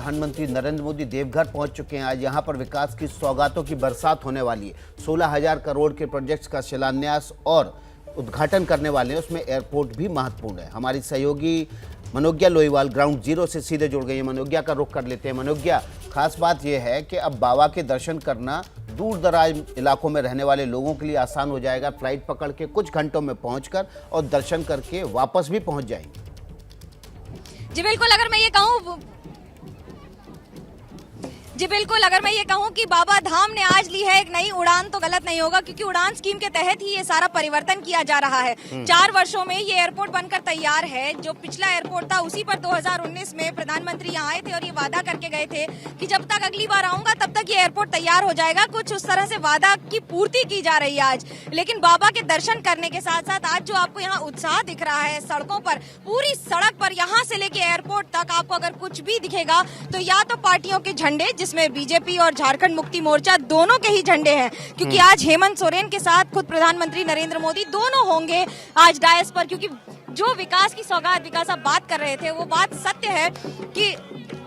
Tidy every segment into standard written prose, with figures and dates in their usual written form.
प्रधानमंत्री नरेंद्र मोदी देवघर पहुंच चुके हैं। आज यहां पर विकास की सौगातों की बरसात होने वाली है। 16,000 करोड़ के प्रोजेक्ट्स का शिलान्यास और उद्घाटन करने वाले हैं, उसमें एयरपोर्ट भी महत्वपूर्ण है। हमारी सहयोगी मनोज्ञा लोईवाल ग्राउंड जीरो से सीधे जुड़ गई है। मनोज्ञा का रुख कर लेते हैं। मनोज्ञा, खास बात यह है कि अब बाबा के दर्शन करना दूर दराज इलाकों में रहने वाले लोगों के लिए आसान हो जाएगा। फ्लाइट पकड़ के कुछ घंटों में पहुंचकर और दर्शन करके वापस भी पहुंच जाएंगे। जी बिल्कुल, अगर मैं ये कहूं कि बाबा धाम ने आज ली है एक नई उड़ान तो गलत नहीं होगा, क्योंकि उड़ान स्कीम के तहत ही ये सारा परिवर्तन किया जा रहा है। 4 वर्षों में ये एयरपोर्ट बनकर तैयार है। जो पिछला एयरपोर्ट था उसी पर 2019 में प्रधानमंत्री यहाँ आए थे और ये वादा करके गए थे कि जब तक अगली बार आऊंगा तब तक ये एयरपोर्ट तैयार हो जाएगा। कुछ उस तरह से वादा की पूर्ति की जा रही है आज। लेकिन बाबा के दर्शन करने के साथ साथ आज जो आपको यहाँ उत्साह दिख रहा है सड़कों पर, पूरी सड़क पर यहाँ से लेके एयरपोर्ट तक आपको अगर कुछ भी दिखेगा तो या तो पार्टियों के झंडे, जिसमें बीजेपी और झारखंड मुक्ति मोर्चा दोनों के ही झंडे हैं, क्योंकि आज हेमंत सोरेन के साथ खुद प्रधानमंत्री नरेंद्र मोदी दोनों होंगे आज डायस पर। क्योंकि जो विकास की सौगात विकास आप बात कर रहे थे वो बात सत्य है कि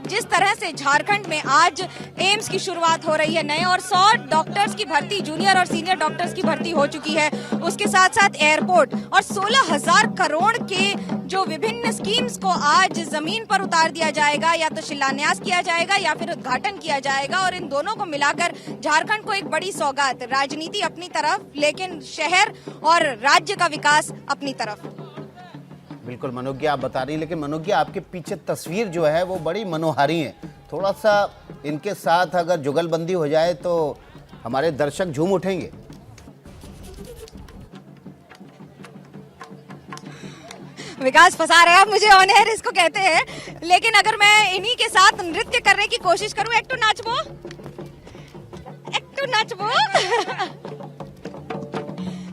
जिस तरह से झारखंड में आज एम्स की शुरुआत हो रही है नए, और 100 डॉक्टर्स की भर्ती, जूनियर और सीनियर डॉक्टर्स की भर्ती हो चुकी है। उसके साथ साथ एयरपोर्ट और 16,000 करोड़ के जो विभिन्न स्कीम्स को आज जमीन पर उतार दिया जाएगा, या तो शिलान्यास किया जाएगा या फिर उद्घाटन किया जाएगा। और इन दोनों को मिलाकर झारखंड को एक बड़ी सौगात, राजनीति अपनी तरफ लेकिन शहर और राज्य का विकास अपनी तरफ। बिल्कुल मनोज्ञा, आप बता रही हैं, लेकिन मनोज्ञा आपके पीछे तस्वीर जो है वो बड़ी मनोहारी है। थोड़ा सा इनके साथ अगर जुगलबंदी हो जाए तो हमारे दर्शक झूम उठेंगे। विकास फंसा रहे हैं आप मुझे, ऑन एयर इसको कहते हैं। लेकिन अगर मैं इन्हीं के साथ नृत्य करने की कोशिश करूं, एक तो नाचबो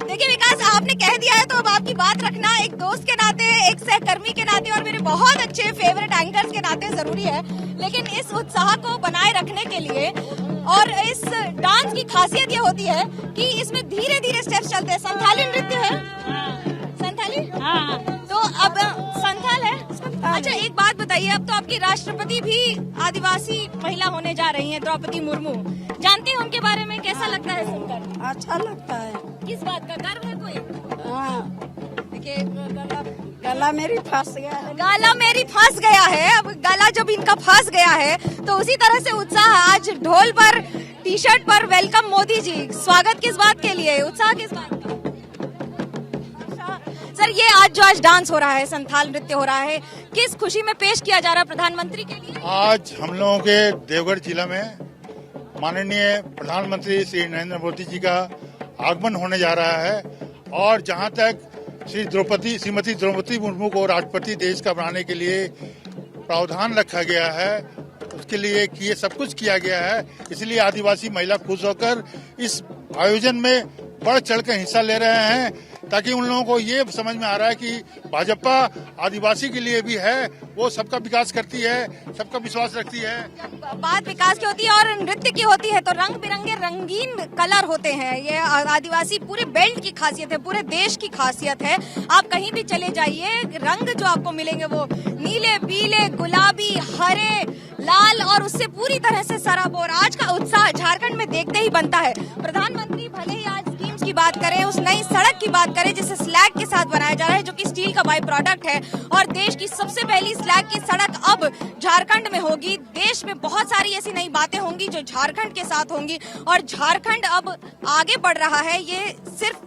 देखिए विकास, आपने कह दिया है तो अब आपकी बात रखना एक दोस्त के नाते, एक सहकर्मी के नाते और मेरे बहुत अच्छे फेवरेट एंकर्स के नाते जरूरी है। लेकिन इस उत्साह को बनाए रखने के लिए, और इस डांस की खासियत ये होती है कि इसमें धीरे धीरे स्टेप्स चलते हैं। संथाली नृत्य है, संथाली, तो अब संथाल है। अच्छा एक बात बताइए, अब तो आपकी राष्ट्रपति भी आदिवासी महिला होने जा रही हैं, द्रौपदी मुर्मू। जानते हैं उनके बारे में, कैसा लगता है सुनकर? अच्छा लगता है। किस बात का गर्व है कोई? हाँ, देखिए गला मेरी फंस गया है। गला मेरी फंस गया है। अब गला जब इनका फंस गया है तो उसी तरह से उत्साह आज ढोल पर, टी शर्ट पर वेलकम मोदी जी। स्वागत किस बात के लिए, उत्साह किस बात का? सर ये आज डांस हो रहा है, संथाल नृत्य हो रहा है, किस खुशी में पेश किया जा रहा है प्रधानमंत्री के लिए? आज हम लोगों के देवघर जिला में माननीय प्रधानमंत्री श्री नरेंद्र मोदी जी का आगमन होने जा रहा है। और जहां तक श्रीमती द्रौपदी मुर्मू को राष्ट्रपति देश का बनाने के लिए प्रावधान रखा गया है, उसके लिए ये सब कुछ किया गया है। इसलिए आदिवासी महिला खुश होकर इस आयोजन में बढ़ चढ़कर हिस्सा ले रहे हैं, ताकि उन लोगों को ये समझ में आ रहा है कि भाजपा आदिवासी के लिए भी है, वो सबका विकास करती है, सबका विश्वास रखती है। बात विकास की होती है और नृत्य की होती है तो रंग बिरंगे रंगीन कलर होते हैं। ये आदिवासी पूरे बेल्ट की खासियत है, पूरे देश की खासियत है। आप कहीं भी चले जाइए, रंग जो आपको मिलेंगे वो नीले, पीले, गुलाबी, हरे, लाल और उससे पूरी तरह से सराबोर। आज का उत्साह झारखंड में देखते ही बनता है। प्रधानमंत्री भले ही आज स्कीम्स की बात करें, उस नई सड़क की बात करें जिसे स्लैग के साथ बनाया जा रहा है, जो कि स्टील का बाई प्रोडक्ट है, और देश की सबसे पहली स्लैग की सड़क अब झारखंड में होगी। देश में बहुत सारी ऐसी नई बातें होंगी जो झारखंड के साथ होंगी, और झारखंड अब आगे बढ़ रहा है। ये सिर्फ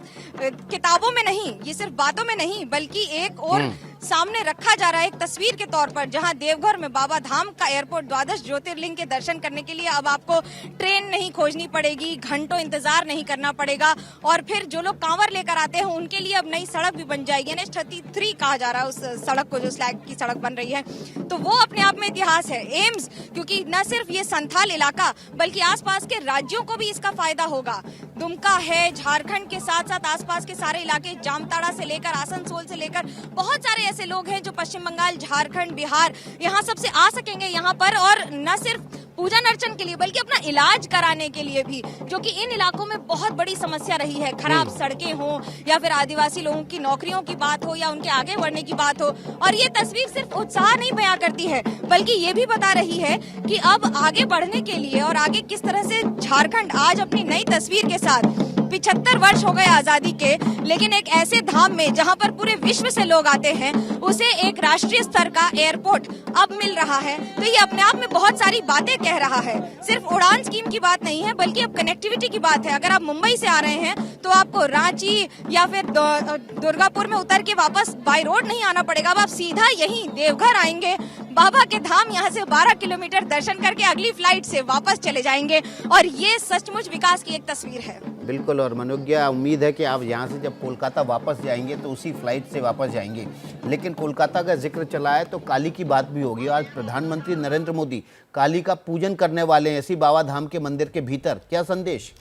किताबों में नहीं, ये सिर्फ बातों में नहीं, बल्कि एक और सामने रखा जा रहा है एक तस्वीर के तौर पर, जहां देवघर में बाबा धाम का एयरपोर्ट 12 ज्योतिर्लिंग के दर्शन करने के लिए अब आपको ट्रेन नहीं खोजनी पड़ेगी, घंटों इंतजार नहीं करना पड़ेगा। और फिर जो लोग कांवर लेकर आते हैं उनके लिए अब नई सड़क भी बन जाएगी। NH-33 कहा जा रहा है उस सड़क को, जो स्लैग की सड़क बन रही है, तो वो अपने आप में इतिहास है। एम्स, क्योंकि न सिर्फ ये संथाल इलाका बल्कि आसपास के राज्यों को भी इसका फायदा होगा। दुमका है, झारखंड के साथ साथ आसपास के सारे इलाके, जामताड़ा से लेकर आसनसोल से लेकर बहुत सारे ऐसे लोग हैं जो पश्चिम बंगाल, झारखंड, बिहार, यहाँ सबसे आ सकेंगे यहाँ पर। और न सिर्फ पूजन अर्चन के लिए बल्कि अपना इलाज कराने के लिए भी, जो कि इन इलाकों में बहुत बड़ी समस्या रही है। खराब सड़कें हो या फिर आदिवासी लोगों की नौकरियों की बात हो या उनके आगे बढ़ने की बात हो। और ये तस्वीर सिर्फ उत्साह नहीं बयां करती है बल्कि ये भी बता रही है कि अब आगे बढ़ने के लिए और आगे किस तरह से झारखंड आज अपनी नई तस्वीर के साथ 75 वर्ष हो गए आजादी के, लेकिन एक ऐसे धाम में जहां पर पूरे विश्व से लोग आते हैं उसे एक राष्ट्रीय स्तर का एयरपोर्ट अब मिल रहा है। तो ये अपने आप में बहुत सारी बातें कह रहा है। सिर्फ उड़ान स्कीम की बात नहीं है बल्कि अब कनेक्टिविटी की बात है। अगर आप मुंबई से आ रहे हैं तो आपको रांची या फिर दुर्गापुर में उतर के वापस बाय रोड नहीं आना पड़ेगा। अब आप सीधा यहीं देवघर आएंगे, बाबा के धाम, यहाँ से 12 किलोमीटर दर्शन करके अगली फ्लाइट से वापस चले जाएंगे। और ये सचमुच विकास की एक तस्वीर है। बिल्कुल। और मनोज्ञा, उम्मीद है कि आप यहाँ से जब कोलकाता वापस जाएंगे तो उसी फ्लाइट से वापस जाएंगे। लेकिन कोलकाता का जिक्र चला है तो काली की बात भी होगी। आज प्रधानमंत्री नरेंद्र मोदी काली का पूजन करने वाले हैं इसी बाबा धाम के मंदिर के भीतर। क्या संदेश?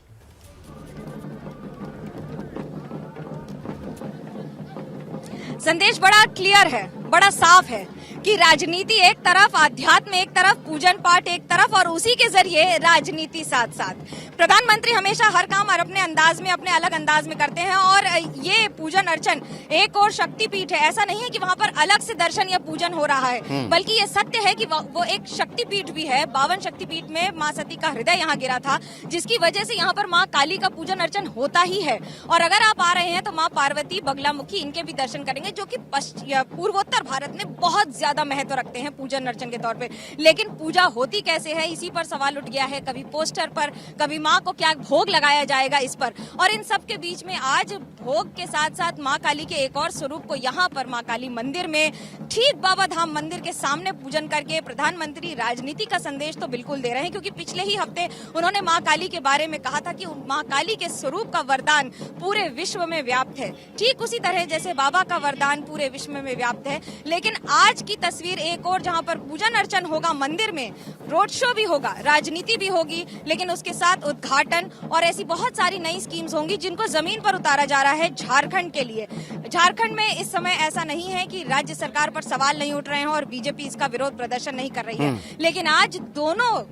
संदेश बड़ा क्लियर है, बड़ा साफ है कि राजनीति एक तरफ, आध्यात्म एक तरफ, पूजन पाठ एक तरफ और उसी के जरिए राजनीति साथ साथ। प्रधानमंत्री हमेशा हर काम और अपने अंदाज में, अपने अलग अंदाज में करते हैं। और ये पूजन अर्चन एक और शक्तिपीठ है। ऐसा नहीं है कि वहाँ पर अलग से दर्शन या पूजन हो रहा है, बल्कि ये सत्य है कि वो एक शक्तिपीठ भी है। 52 शक्तिपीठ में माँ सती का हृदय यहाँ गिरा था, जिसकी वजह से यहाँ पर माँ काली का पूजन अर्चन होता ही है। और अगर आप आ रहे हैं तो माँ पार्वती, बगलामुखी, इनके भी दर्शन करेंगे, जो कि पूर्वोत्तर भारत में बहुत ज्यादा महत्व रखते हैं पूजन अर्चन के तौर पे। लेकिन पूजा होती कैसे है, इसी पर सवाल उठ गया है। कभी पोस्टर पर, कभी माँ को क्या भोग लगाया जाएगा इस पर। और इन सब के बीच में आज भोग के साथ साथ माँ काली के एक और स्वरूप को यहाँ पर माँ काली मंदिर में, ठीक बाबा धाम मंदिर के सामने पूजन करके प्रधानमंत्री राजनीति का संदेश तो बिल्कुल दे रहे हैं। क्योंकि पिछले ही हफ्ते उन्होंने माँ काली के बारे में कहा था कि माँ काली के स्वरूप का वरदान पूरे विश्व में व्याप्त है। ठीक उसी तरह जैसे बाबा का वरदान पूरे विश्व में व्याप्त है। लेकिन आज की तस्वीर एक और, जहां पर पूजन अर्चन होगा मंदिर में, रोड शो भी होगा, राजनीति भी होगी, लेकिन उसके साथ उद्घाटन और ऐसी बहुत सारी नई स्कीम्स होंगी जिनको जमीन पर उतारा जा रहा है झारखंड के लिए। झारखंड में इस समय ऐसा नहीं है कि राज्य सरकार पर सवाल नहीं उठ रहे हैं और बीजेपी इसका विरोध प्रदर्शन नहीं कर रही है। लेकिन आज दोनों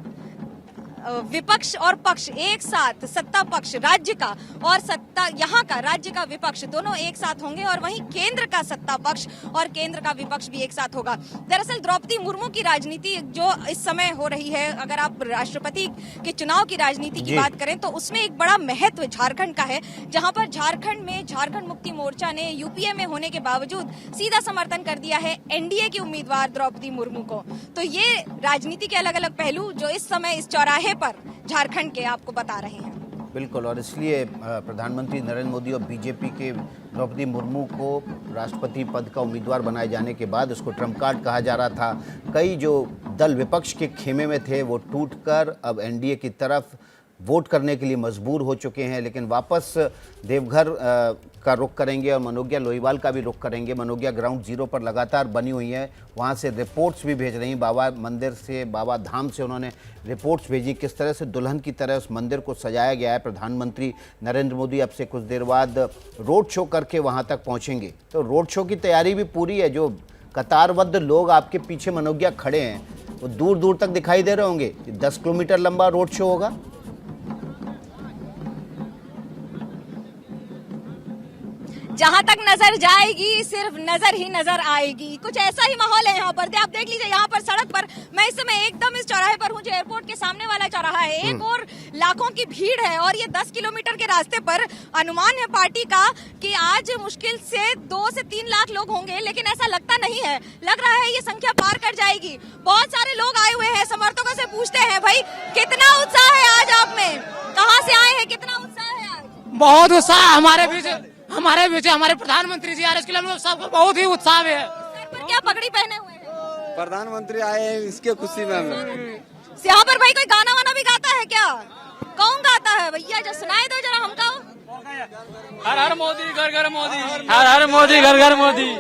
विपक्ष और पक्ष एक साथ, सत्ता पक्ष राज्य का और सत्ता यहाँ का राज्य का विपक्ष, दोनों एक साथ होंगे। और वहीं केंद्र का सत्ता पक्ष और केंद्र का विपक्ष भी एक साथ होगा। दरअसल द्रौपदी मुर्मू की राजनीति जो इस समय हो रही है, अगर आप राष्ट्रपति के चुनाव की राजनीति की बात करें तो उसमें एक बड़ा महत्व झारखंड का है। जहां पर झारखंड में झारखंड मुक्ति मोर्चा ने यूपीए में होने के बावजूद सीधा समर्थन कर दिया है एनडीए की उम्मीदवार द्रौपदी मुर्मू को। तो ये राजनीति के अलग अलग पहलू जो इस समय इस चौराहे पर झारखंड के आपको बता रहे हैं। बिल्कुल। और इसलिए प्रधानमंत्री नरेंद्र मोदी और बीजेपी के द्रौपदी मुर्मू को राष्ट्रपति पद का उम्मीदवार बनाए जाने के बाद उसको ट्रम्प कार्ड कहा जा रहा था। कई जो दल विपक्ष के खेमे में थे वो टूटकर अब एनडीए की तरफ वोट करने के लिए मजबूर हो चुके हैं। लेकिन वापस देवघर का रुख करेंगे और मनोज्ञा लोहीवाल का भी रुख करेंगे। मनोज्ञा ग्राउंड जीरो पर लगातार बनी हुई है, वहाँ से रिपोर्ट्स भी भेज रही हैं। बाबा मंदिर से, बाबा धाम से उन्होंने रिपोर्ट्स भेजी किस तरह से दुल्हन की तरह उस मंदिर को सजाया गया है। प्रधानमंत्री नरेंद्र मोदी अब से कुछ देर बाद रोड शो करके वहाँ तक पहुँचेंगे। तो रोड शो की तैयारी भी पूरी है। जो कतारबद्ध लोग आपके पीछे मनोज्ञा खड़े हैं वो दूर दूर तक दिखाई दे रहे होंगे। 10 किलोमीटर लंबा रोड शो होगा। जहां तक नजर जाएगी सिर्फ नजर ही नजर आएगी। कुछ ऐसा ही माहौल है यहाँ पर। आप देख लीजिए, यहाँ पर सड़क पर, मैं इस समय एकदम इस चौराहे पर हूँ जो एयरपोर्ट के सामने वाला चौराहा है। एक और लाखों की भीड़ है और ये 10 किलोमीटर के रास्ते पर अनुमान है पार्टी का कि आज मुश्किल से 2 से 3 लाख लोग होंगे। लेकिन ऐसा लगता नहीं है, लग रहा है ये संख्या पार कर जाएगी। बहुत सारे लोग आए हुए हैं। समर्थकों से पूछते हैं, भाई कितना उत्साह है आज आप में, कहाँ से आए हैं, कितना उत्साह है आज? बहुत उत्साह हमारे बीच हमारे प्रधानमंत्री जी आर एस के लिए सबको बहुत ही उत्साह है। क्या पगड़ी पहने हुए हैं? प्रधानमंत्री आए हैं, इसके खुशी में हम लोग। यहाँ पर भाई कोई गाना वाना भी गाता है क्या? कौन गाता है भैया, जो सुनाई दो जरा हमको। हर हर मोदी घर घर मोदी, हर हर मोदी घर घर मोदी।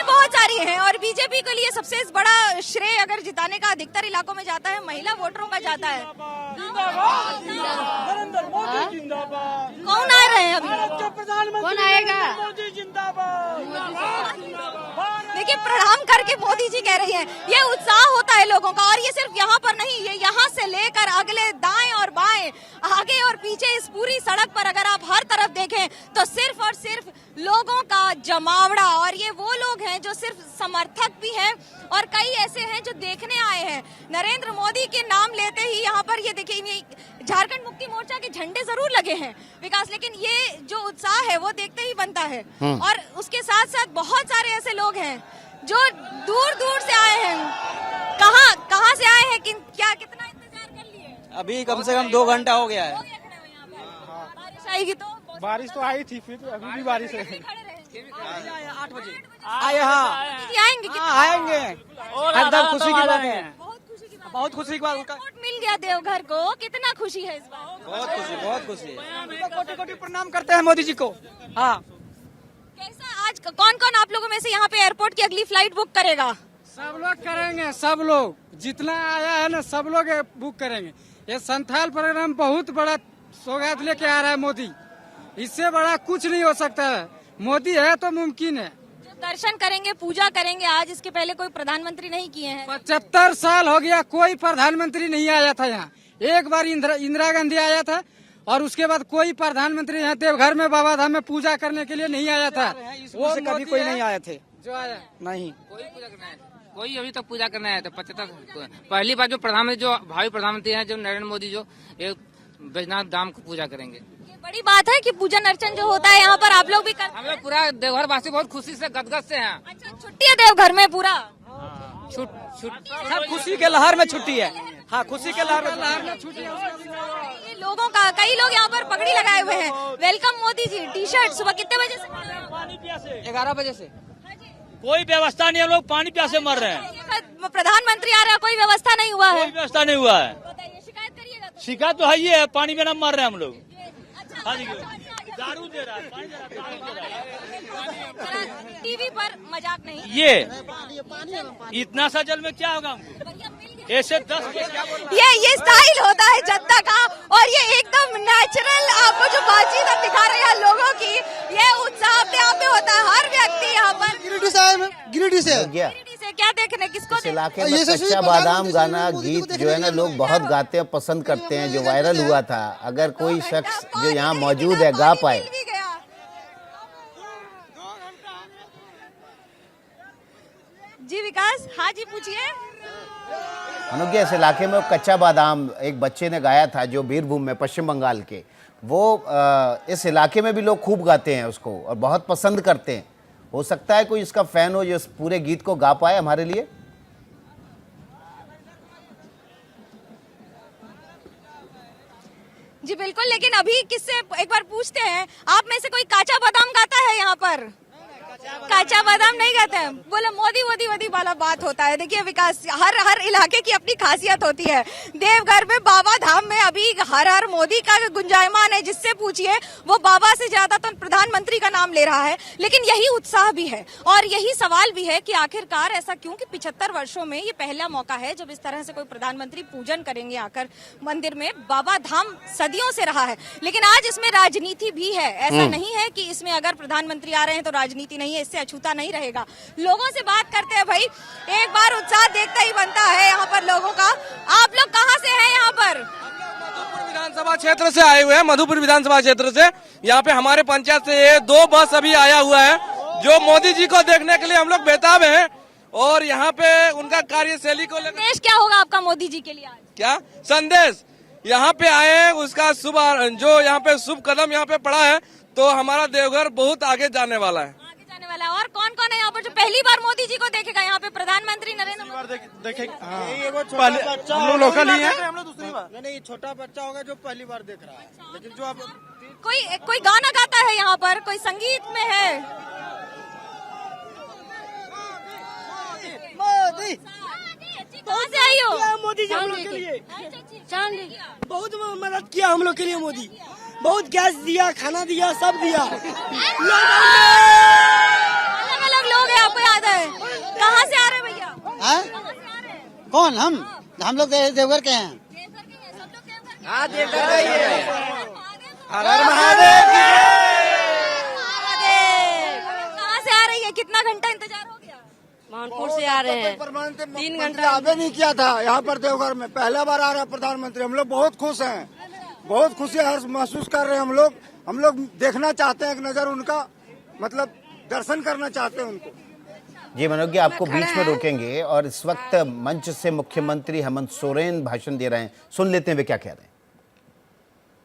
बहुत सारी हैं और बीजेपी के लिए सबसे बड़ा श्रेय अगर जिताने का अधिकतर इलाकों में जाता है महिला वोटरों का जाता है। कौन आ रहे हैं अभी? कौन आएगा? देखिए, करके मोदी जी कह रही हैं। ये उत्साह होता है लोगों का, और ये सिर्फ यहाँ पर नहीं, ये यहाँ से लेकर अगले दाएं और बाएं, आगे और पीछे इस पूरी सड़क पर अगर आप हर तरफ देखें तो सिर्फ और सिर्फ लोगों का जमावड़ा। और ये वो लोग हैं जो सिर्फ समर्थक भी हैं और कई ऐसे हैं जो देखने आए हैं। नरेंद्र मोदी के नाम लेते ही यहाँ पर ये देखिए, झारखंड मुक्ति मोर्चा के झंडे जरूर लगे हैं विकास, लेकिन ये जो उत्साह है वो देखते ही बनता है। और उसके साथ साथ बहुत सारे ऐसे लोग हैं जो दूर दूर से आए हैं। कहाँ से आए हैं, क्या कितना इंतजार कर लिए? अभी कम से कम 2 घंटा हो गया है। बारिश आएगी तो? बारिश तो आई थी, फिर अभी भी बारिश है। 8 बजे आए। हाँ आएंगे आएंगे, एकदम खुशी की बात है। बहुत खुशी की बात। वोट मिल गया देवघर को, कितना खुशी है इस बार? बहुत खुशी है। कोटि कोटि प्रणाम करते हैं मोदी जी को। हाँ, कैसा आज कौन कौन आप लोगों में से यहाँ पे एयरपोर्ट की अगली फ्लाइट बुक करेगा? सब लोग करेंगे, सब लोग जितना आया है ना सब लोग बुक करेंगे। ये संथाल प्रोग्राम बहुत बड़ा सौगात लेके आ रहा है मोदी, इससे बड़ा कुछ नहीं हो सकता है। मोदी है तो मुमकिन है। दर्शन करेंगे, पूजा करेंगे, आज इसके पहले कोई प्रधानमंत्री नहीं किए हैं। 75 साल हो गया कोई प्रधानमंत्री नहीं आया था यहाँ। एक बार इंदिरा गांधी आया था और उसके बाद कोई प्रधानमंत्री यहाँ देवघर में बाबा धाम में पूजा करने के लिए नहीं आया था। वो से कभी कोई नहीं आए थे जो आया नहीं। कोई अभी तक पूजा करने आया था। 75 पहली बार जो प्रधानमंत्री, जो भावी प्रधानमंत्री हैं, जो नरेंद्र मोदी, जो एक बैजनाथ धाम को पूजा करेंगे। ये बड़ी बात है कि पूजन अर्चन जो होता है यहाँ पर आप लोग भी करते हम लोग पूरा देवघर वासी बहुत खुशी से गदगद से हैं। अच्छा, छुट्टी है देवघर में पूरा? सब खुशी के लहर में छुट्टी है। हाँ, खुशी के लहर में छुट्टी है। ये लोगों का, कई लोग यहाँ पर पगड़ी लगाए हुए हैं, welcome Modi G T shirt. सुबह कितने बजे से? 11 बजे से। कोई व्यवस्था नहीं है, लोग पानी प्यासे मर रहे हैं। प्रधानमंत्री आ रहा है, कोई व्यवस्था नहीं हुआ है? कोई व्यवस्था नहीं हुआ है। बताइए, शिकायत करिएगा तो? शिकायत तो है ही है, पानी बिना मर रहे हैं हम लोग। अच्छा, हाँ जी, दारू दे रहा है, पानी दे रहा है, पानी दे रहा है। टीवी पर मजाक नहीं। ये इतना सा जल में क्या होगा हमको? ऐसे 10 ये स्टाइल होता है जनता का, और ये एकदम नेचुरल आपको जो बातचीत आप दिखा रहे हैं लोगों की, ये उत्साह अपने आप में होता है। हर व्यक्ति यहाँ पर गिरिडीह से आए हैं, गिरिडीह से। से क्या देखने, किसको इस इलाके में कच्चा बादाम गाना गीत जो है ना लोग बहुत गाते हैं, पसंद करते हैं, जो वायरल हुआ था। अगर कोई शख्स जो यहाँ मौजूद है गा पाए। जी विकास, हाँ जी पूछिए। अनुज्ञा, इस इलाके में कच्चा बादाम एक बच्चे ने गाया था जो बीरभूम में, पश्चिम बंगाल के, वो इस इलाके में भी लोग खूब गाते हैं उसको और बहुत पसंद करते हैं। हो सकता है कोई इसका फैन हो जो इस पूरे गीत को गा पाए हमारे लिए। जी बिल्कुल, लेकिन अभी किससे एक बार पूछते हैं, आप में से कोई काचा बादाम गाता है यहाँ पर? काचा बादाम नहीं गाते हैं, बोले मोदी मोदी मोदी वाला बात होता है। देखिए विकास, हर इलाके की अपनी खासियत होती है। देवघर में बाबा धाम में अभी हर मोदी का गुंजायमान है, जिससे पूछिए वो बाबा से ज्यादा तो प्रधानमंत्री का नाम ले रहा है। लेकिन यही उत्साह भी है और यही सवाल भी है कि आखिरकार ऐसा क्यों कि 75 वर्षों में ये पहला मौका है जब इस तरह से कोई प्रधानमंत्री पूजन करेंगे आकर मंदिर में। बाबा धाम सदियों से रहा है, लेकिन आज इसमें राजनीति भी है। ऐसा नहीं है कि इसमें अगर प्रधानमंत्री आ रहे हैं तो राजनीति नहीं है, इससे अछूता नहीं रहेगा। लोगों से बात करते हैं भाई, एक बार उत्साह देखते ही बनता है यहाँ पर लोगों का। आप लोग कहाँ से हैं यहाँ पर? मधुपुर विधानसभा क्षेत्र से आए हुए हैं। मधुपुर विधानसभा क्षेत्र से यहाँ पे हमारे पंचायत से 2 बस अभी आया हुआ है जो मोदी जी को देखने के लिए हम लोग बेताब हैं और यहाँ पे उनका कार्यशैली को लेकर। संदेश क्या होगा आपका मोदी जी के लिए आज? क्या संदेश? यहाँ पे आए हैं उसका जो यहाँ पे शुभ कदम यहाँ पे पड़ा है तो हमारा देवघर बहुत आगे जाने वाला है। वाला। और कौन कौन है यहाँ पर जो पहली बार मोदी जी को देखेगा? यहाँ पे प्रधानमंत्री नरेंद्र मोदी देखेगा। हम लोग लोकल ही हैं। हम लोग दूसरी बार नहीं, छोटा बच्चा होगा जो पहली बार देख रहा है। लेकिन जो आप कोई गाना गाता है यहाँ पर, कोई संगीत में है? मोदी कहाँ से आई हो? मोदी जी हम लोग के लिए बहुत मदद किया, हम लोग के लिए मोदी बहुत गैस दिया, खाना दिया, सब दिया। अलग अलग लोग हैं, आपको याद है? कहाँ से आ रहे हैं भैया? कौन? हम लोग देवघर के हैं। हाँ, देवघर के ही है। हर हर महादेव। कहाँ से आ रही है? कितना घंटा इंतजार हो गया? मानपुर से आ रहे हैं। 3 घंटा आगे नहीं किया था यहाँ पर देवघर में, पहला बार आ रहा है प्रधानमंत्री। हम लोग बहुत खुश हैं, बहुत खुशी हर्ष महसूस कर रहे हैं। हम लोग देखना चाहते हैं एक नजर उनका, मतलब दर्शन करना चाहते हैं उनको। जी मनोज जी, आपको बीच में रोकेंगे और इस वक्त मंच से मुख्यमंत्री हेमंत सोरेन भाषण दे रहे हैं, सुन लेते हैं वे क्या कह रहे हैं।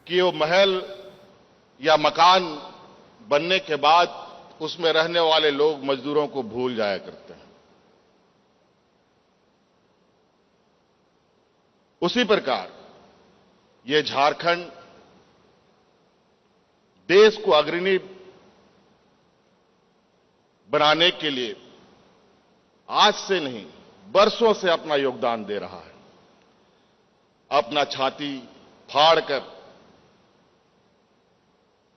कि वो महल या मकान बनने के बाद उसमें रहने वाले लोग मजदूरों को भूल जाया करते हैं, उसी प्रकार ये झारखंड देश को अग्रणी बनाने के लिए आज से नहीं वर्षों से अपना योगदान दे रहा है। अपना छाती फाड़कर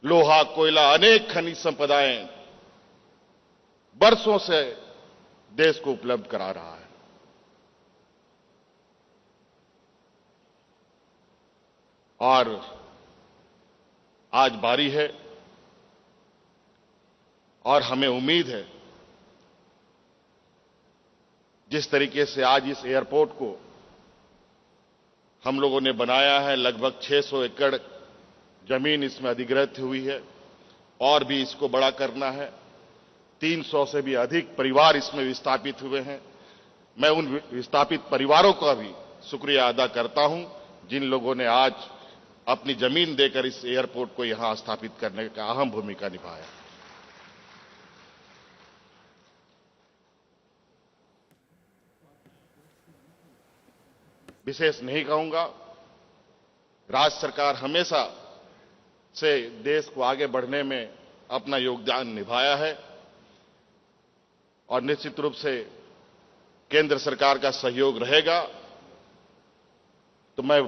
लोहा, कोयला, अनेक खनिज संपदाएं वर्षों से देश को उपलब्ध करा रहा है। और आज बारी है और हमें उम्मीद है जिस तरीके से आज इस एयरपोर्ट को हम लोगों ने बनाया है, लगभग 600 एकड़ जमीन इसमें अधिग्रहित हुई है और भी इसको बड़ा करना है। 300 से भी अधिक परिवार इसमें विस्थापित हुए हैं। मैं उन विस्थापित परिवारों का भी शुक्रिया अदा करता हूं जिन लोगों ने आज अपनी जमीन देकर इस एयरपोर्ट को यहां स्थापित करने का अहम भूमिका निभाया। विशेष नहीं कहूंगा, राज्य सरकार हमेशा से देश को आगे बढ़ने में अपना योगदान निभाया है और निश्चित रूप से केंद्र सरकार का सहयोग रहेगा। तो मैं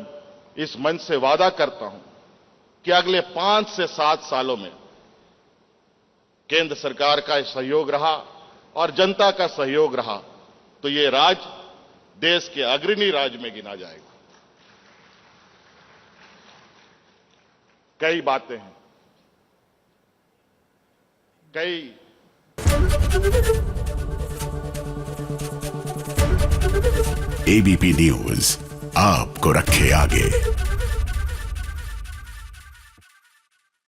इस मंच से वादा करता हूं कि अगले 5 से 7 सालों में केंद्र सरकार का सहयोग रहा और जनता का सहयोग रहा तो ये राज्य देश के अग्रणी राज्य में गिना जाएगा। कई बातें हैं, कई एबीपी न्यूज आपको रखे आगे।